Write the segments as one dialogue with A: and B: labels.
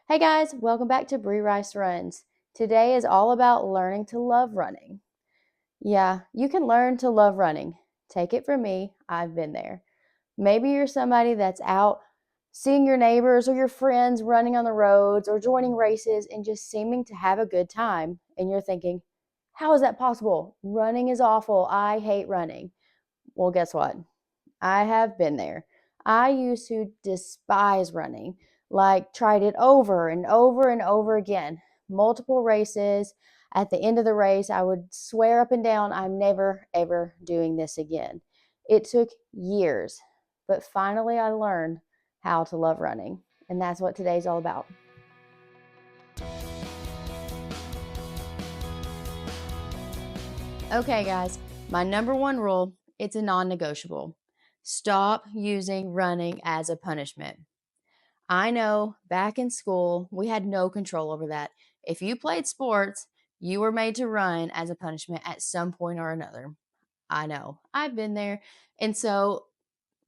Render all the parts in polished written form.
A: Hey guys, welcome back to Bree Rice Runs. Today is all about learning to love running. Yeah, you can learn to love running. Take it from me, I've been there. Maybe you're somebody that's out seeing your neighbors or your friends running on the roads or joining races and just seeming to have a good time. And you're thinking, how is that possible? Running is awful. I hate running. Well, guess what? I have been there. I used to despise running, like tried it over and over and over again. Multiple races. At the end of the race, I would swear up and down, I'm never, ever doing this again. It took years, but finally I learned how to love running. And that's what today's all about. Okay, guys, my number one rule, it's a non-negotiable. Stop using running as a punishment. I know back in school, we had no control over that. If you played sports, you were made to run as a punishment at some point or another. I know. I've been there. And so,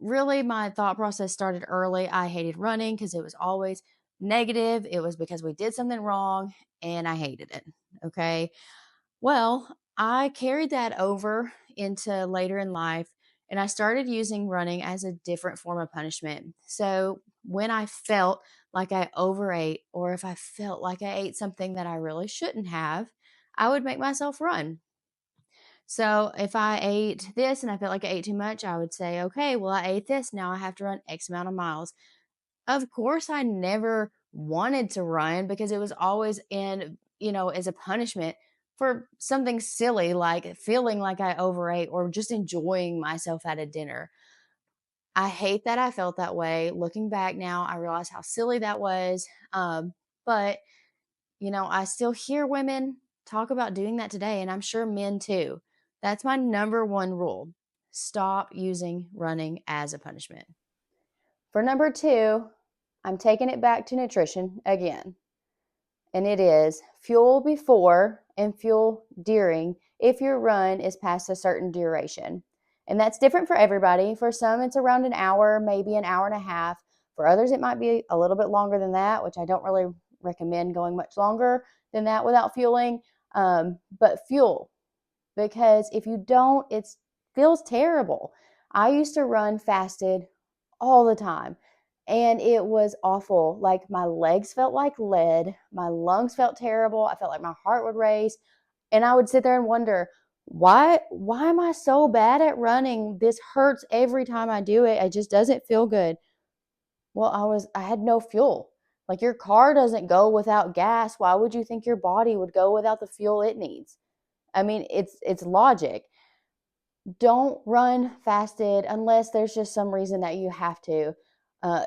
A: really, my thought process started early. I hated running because it was always negative. It was because we did something wrong and I hated it. Okay. Well, I carried that over into later in life and I started using running as a different form of punishment. So when I felt like I overate or if I felt like I ate something that I really shouldn't have, I would make myself run. So if I ate this and I felt like I ate too much, I would say, okay, well, I ate this. Now I have to run X amount of miles. Of course, I never wanted to run because it was always as a punishment for something silly like feeling like I overate or just enjoying myself at a dinner. I hate that I felt that way. Looking back now, I realize how silly that was. But, I still hear women talk about doing that today, and I'm sure men too. That's my number one rule. Stop using running as a punishment. For number two, I'm taking it back to nutrition again. And it is fuel before and fuel during if your run is past a certain duration. And that's different for everybody. For some, it's around an hour, maybe an hour and a half. For others, it might be a little bit longer than that, which I don't really recommend going much longer than that without fueling. But fuel, because if you don't, it feels terrible. I used to run fasted all the time and it was awful. Like my legs felt like lead, my lungs felt terrible. I felt like my heart would race and I would sit there and wonder, why am I so bad at running? This hurts every time I do it. It just doesn't feel good. Well, I had no fuel. Like your car doesn't go without gas. Why would you think your body would go without the fuel it needs? I mean, it's logic. Don't run fasted unless there's just some reason that you have to.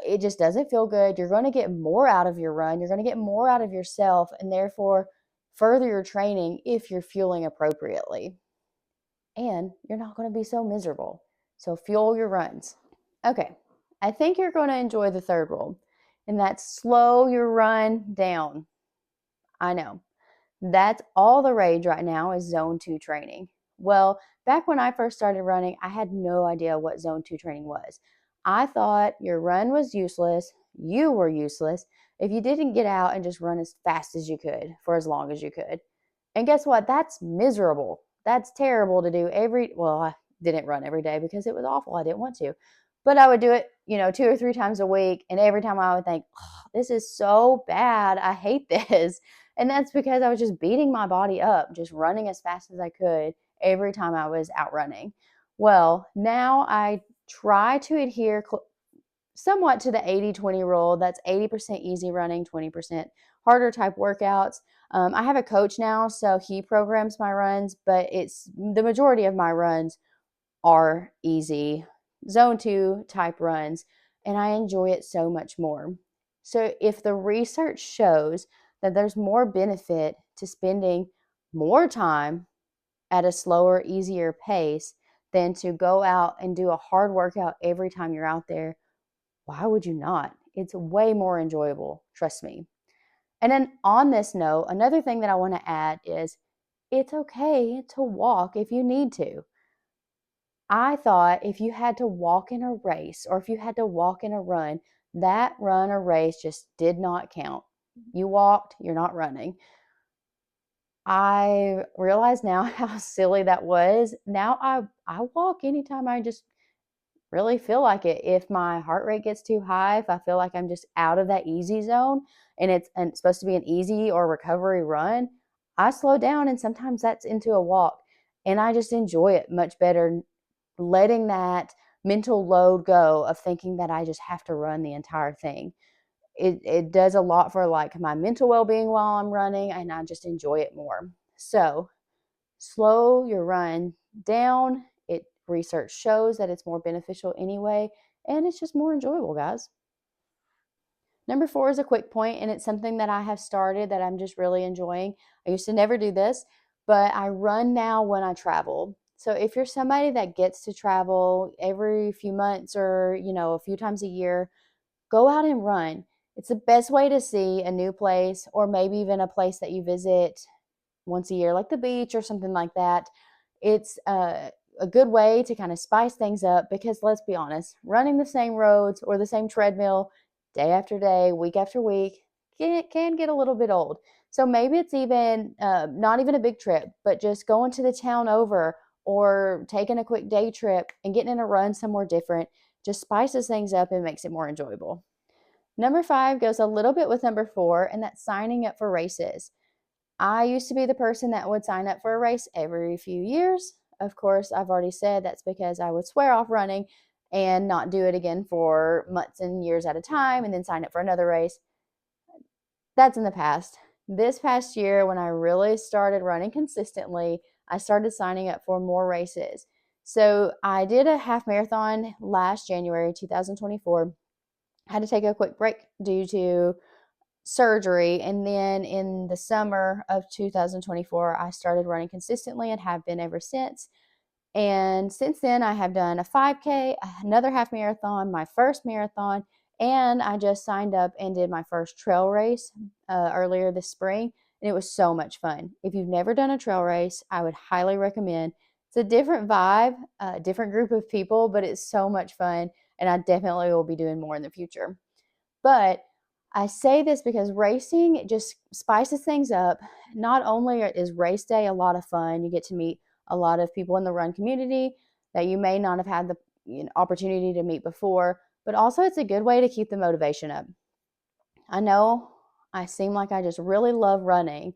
A: It just doesn't feel good. You're going to get more out of your run. You're going to get more out of yourself and therefore further your training if you're fueling appropriately. And you're not going to be so miserable. So fuel your runs. Okay, I think you're going to enjoy the third rule, and that's slow your run down. I know. That's all the rage right now is zone two training. Well, back when I first started running, I had no idea what zone two training was. I thought your run was useless. You were useless if you didn't get out and just run as fast as you could for as long as you could. And guess what? That's miserable. That's terrible to do well, I didn't run every day because it was awful. I didn't want to. But I would do it, 2 or 3 times a week. And every time I would think, oh, this is so bad. I hate this. And that's because I was just beating my body up, just running as fast as I could every time I was out running. Well, now I try to adhere somewhat to the 80-20 rule. That's 80% easy running, 20% harder type workouts. I have a coach now, so he programs my runs, but it's the majority of my runs are easy zone two type runs, and I enjoy it so much more. So, if the research shows that there's more benefit to spending more time at a slower, easier pace than to go out and do a hard workout every time you're out there, why would you not? It's way more enjoyable, trust me. And then on this note, another thing that I want to add is it's okay to walk if you need to. I thought if you had to walk in a race or if you had to walk in a run, that run or race just did not count. You walked, you're not running. I realize now how silly that was. Now I walk anytime I just really feel like it. If my heart rate gets too high, if I feel like I'm just out of that easy zone and it's supposed to be an easy or recovery run, I slow down and sometimes that's into a walk. And I just enjoy it much better, letting that mental load go of thinking that I just have to run the entire thing. It does a lot for like my mental well-being while I'm running, and I just enjoy it more. So slow your run down. It research shows that it's more beneficial anyway, and it's just more enjoyable, guys. Number 4 is a quick point, and it's something that I have started that I'm just really enjoying. I used to never do this, but I run now when I travel. So if you're somebody that gets to travel every few months or, a few times a year, go out and run. It's the best way to see a new place or maybe even a place that you visit once a year, like the beach or something like that. It's a good way to kind of spice things up because let's be honest, running the same roads or the same treadmill day after day, week after week can get a little bit old. So maybe it's even not even a big trip, but just going to the town over or taking a quick day trip and getting in a run somewhere different just spices things up and makes it more enjoyable. Number 5 goes a little bit with number 4, and that's signing up for races. I used to be the person that would sign up for a race every few years. Of course, I've already said that's because I would swear off running and not do it again for months and years at a time and then sign up for another race. That's in the past. This past year, when I really started running consistently, I started signing up for more races. So I did a half marathon last January 2024. I had to take a quick break due to surgery. And then in the summer of 2024, I started running consistently and have been ever since. And since then, I have done a 5K, another half marathon, my first marathon, and I just signed up and did my first trail race earlier this spring. And it was so much fun. If you've never done a trail race, I would highly recommend. It's a different vibe, a different group of people, but it's so much fun. And I definitely will be doing more in the future. But I say this because racing it just spices things up. Not only is race day a lot of fun, you get to meet a lot of people in the run community that you may not have had the opportunity to meet before, but also it's a good way to keep the motivation up. I know I seem like I just really love running,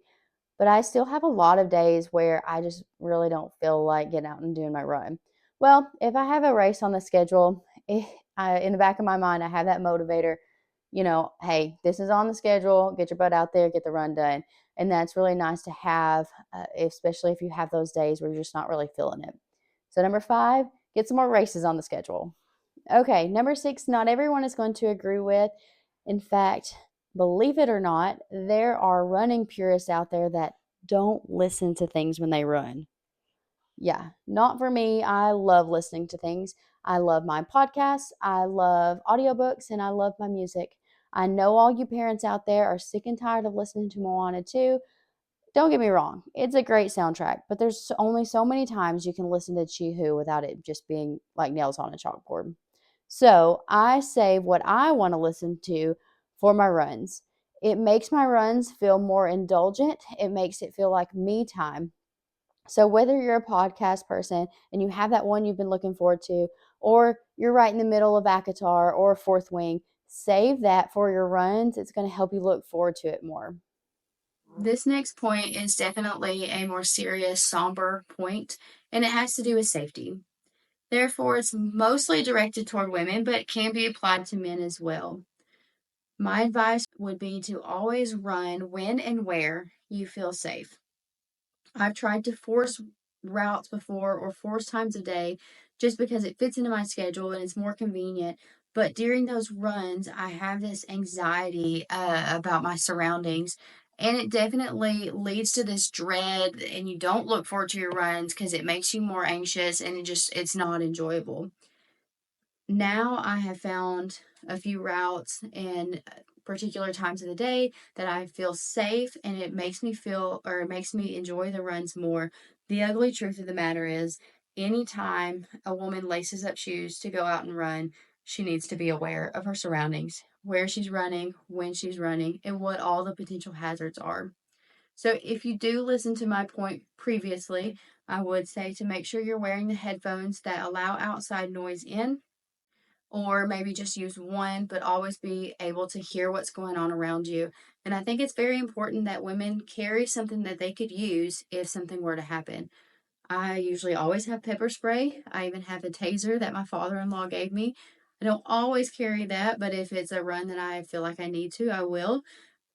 A: but I still have a lot of days where I just really don't feel like getting out and doing my run. Well, if I have a race on the schedule, in the back of my mind, I have that motivator, hey, this is on the schedule, get your butt out there, get the run done. And that's really nice to have, especially if you have those days where you're just not really feeling it. So, number 5, get some more races on the schedule. Okay, number 6, not everyone is going to agree with. In fact, believe it or not, there are running purists out there that don't listen to things when they run. Yeah, not for me. I love listening to things. I love my podcasts, I love audiobooks, and I love my music. I know all you parents out there are sick and tired of listening to Moana 2. Don't get me wrong, it's a great soundtrack, but there's only so many times you can listen to Chi-Hu without it just being like nails on a chalkboard. So I save what I want to listen to for my runs. It makes my runs feel more indulgent. It makes it feel like me time. So whether you're a podcast person and you have that one you've been looking forward to, or you're right in the middle of ACOTAR or Fourth Wing, save that for your runs. It's going to help you look forward to it more. This next point is definitely a more serious, somber point, and it has to do with safety. Therefore, it's mostly directed toward women, but it can be applied to men as well. My advice would be to always run when and where you feel safe. I've tried to force routes before or force times of day just because it fits into my schedule and it's more convenient. But during those runs, I have this anxiety about my surroundings. And it definitely leads to this dread, and you don't look forward to your runs because it makes you more anxious and it's not enjoyable. Now I have found a few routes and particular times of the day that I feel safe, and it makes me feel or it makes me enjoy the runs more. The ugly truth of the matter is, anytime a woman laces up shoes to go out and run, she needs to be aware of her surroundings. where she's running, when she's running, and what all the potential hazards are. So if you do listen to my point previously, I would say to make sure you're wearing the headphones that allow outside noise in, or maybe just use one, but always be able to hear what's going on around you. And I think it's very important that women carry something that they could use if something were to happen. I usually always have pepper spray. I even have a taser that my father in law gave me. I don't always carry that, but if it's a run that I feel like I need to, I will.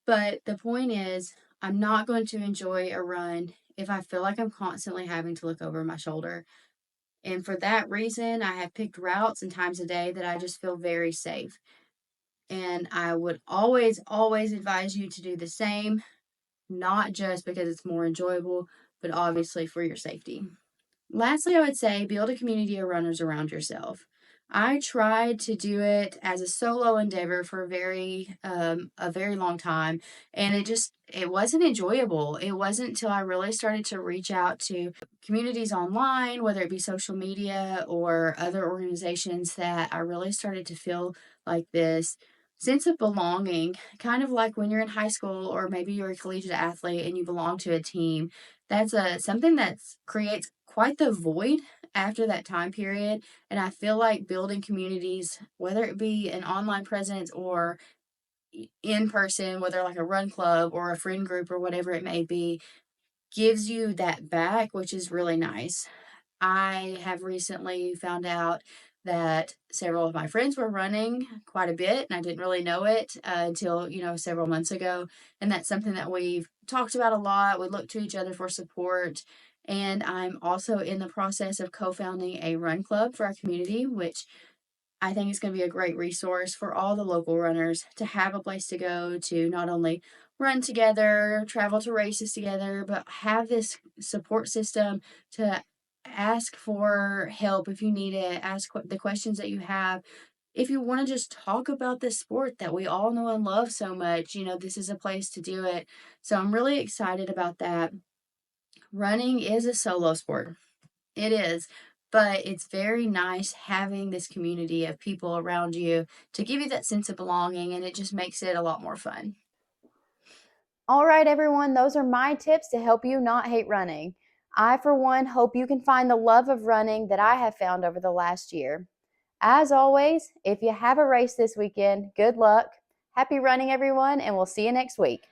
A: But the point is, I'm not going to enjoy a run if I feel like I'm constantly having to look over my shoulder. And for that reason, I have picked routes and times a day that I just feel very safe. And I would always, always advise you to do the same, not just because it's more enjoyable, but obviously for your safety. Lastly, I would say build a community of runners around yourself. I tried to do it as a solo endeavor for a very long time, and it wasn't enjoyable. It wasn't until I really started to reach out to communities online, whether it be social media or other organizations, that I really started to feel like this sense of belonging, kind of like when you're in high school or maybe you're a collegiate athlete and you belong to a team. That's something that creates quite the void after that time period. And I feel like building communities, whether it be an online presence or in person, whether like a run club or a friend group or whatever it may be, gives you that back, which is really nice. I have recently found out that several of my friends were running quite a bit, and I didn't really know it until, several months ago. And that's something that we've talked about a lot. We look to each other for support. And I'm also in the process of co founding a run club for our community, which I think it's going to be a great resource for all the local runners to have a place to go to not only run together, travel to races together, but have this support system to ask for help if you need it, ask the questions that you have. If you want to just talk about this sport that we all know and love so much, this is a place to do it. So I'm really excited about that. Running is a solo sport. It is, but it's very nice having this community of people around you to give you that sense of belonging, and it just makes it a lot more fun. All right, everyone, those are my tips to help you not hate running. I, for one, hope you can find the love of running that I have found over the last year. As always, if you have a race this weekend, good luck. Happy running, everyone, and we'll see you next week.